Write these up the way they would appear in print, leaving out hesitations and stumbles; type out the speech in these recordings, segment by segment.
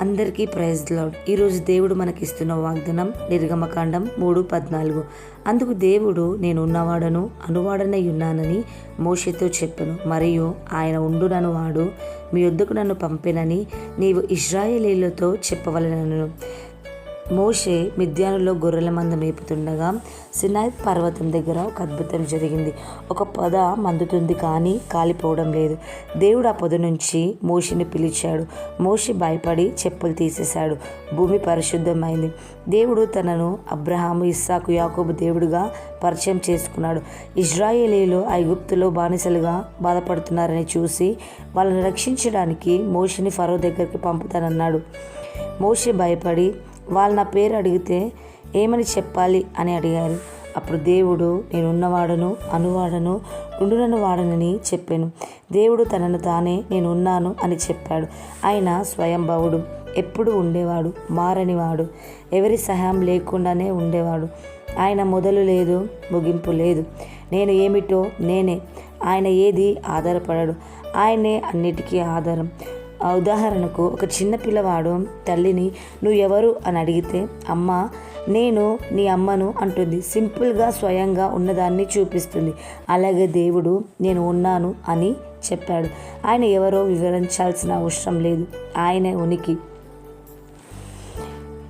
అందరికీ praise lord. ఈరోజు దేవుడు మనకిస్తున్న వాగ్దానం నిర్గమకాండం 3:14. అందుకు దేవుడు, నేను ఉన్నవాడను అనువాడనై ఉన్నానని మోషేతో చెప్పెను. మరియు ఆయన ఉండునను వాడు మీ యొద్దకు నన్ను పంపెనని నీవు ఇశ్రాయేలీయులతో చెప్పవలెనను. మోషే మిద్యానులో గొర్రెల మంద మేపుతుండగా సినాయి పర్వతం దగ్గర ఒక అద్భుతం జరిగింది. ఒక పొద మండుతుంది కానీ కాలిపోవడం లేదు. దేవుడు ఆ పొద నుంచి మోషేని పిలిచాడు. మోషే భయపడి చెప్పులు తీసేశాడు. భూమి పరిశుద్ధమైంది. దేవుడు తనను అబ్రహాము, ఇస్సాకు, యాకోబు దేవుడుగా పరిచయం చేసుకున్నాడు. ఇశ్రాయేలీయులు ఐగుప్తులో బానిసలుగా బాధపడుతున్నారని చూసి వాళ్ళని రక్షించడానికి మోషేని ఫరో దగ్గరికి పంపుతానన్నాడు. మోషే భయపడి, వాళ్ళు నా పేరు అడిగితే ఏమని చెప్పాలి అని అడిగారు. అప్పుడు దేవుడు, నేను ఉన్నవాడను అనువాడను ఉండునను వాడనని చెప్పాను. దేవుడు తనను తానే నేను ఉన్నాను అని చెప్పాడు. ఆయన స్వయంభవుడు, ఎప్పుడు ఉండేవాడు, మారనివాడు, ఎవరి సహాయం లేకుండానే ఉండేవాడు. ఆయన మొదలు లేదు, ముగింపు లేదు. నేను ఏమిటో నేనే. ఆయన ఏది ఆధారపడడు, ఆయనే అన్నిటికీ ఆధారం. ఉదాహరణకు, ఒక చిన్న పిల్లవాడు తల్లిని నువ్వు ఎవరు అని అడిగితే అమ్మ నేను నీ అమ్మను అంటుంది. సింపుల్గా స్వయంగా ఉన్నదాన్ని చూపిస్తుంది. అలాగే దేవుడు నేను ఉన్నాను అని చెప్పాడు. ఆయన ఎవరో వివరించాల్సిన అవసరం లేదు, ఆయనే ఉనికి.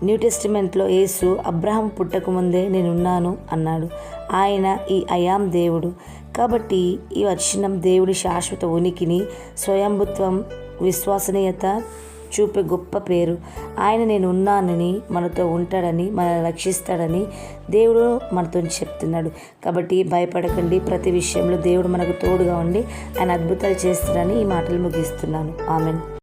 న్యూ టెస్టిమెంట్లో యేసు అబ్రహాం పుట్టకముందే నేనున్నాను అన్నాడు. ఆయన ఈ అయాం దేవుడు. కాబట్టి ఈ వచనం దేవుడి శాశ్వత ఉనికిని, స్వయంభుత్వం, విశ్వసనీయత చూపే గొప్ప పేరు. ఆయన నేను ఉన్నానని, మనతో ఉంటాడని, మనల్ని రక్షిస్తాడని దేవుడు మనతో చెప్తున్నాడు. కాబట్టి భయపడకండి. ప్రతి విషయంలో దేవుడు మనకు తోడుగా ఉండి ఆయన అద్భుతాలు చేస్తాడని ఈ మాటలు ముగిస్తున్నాను. ఆమెన్.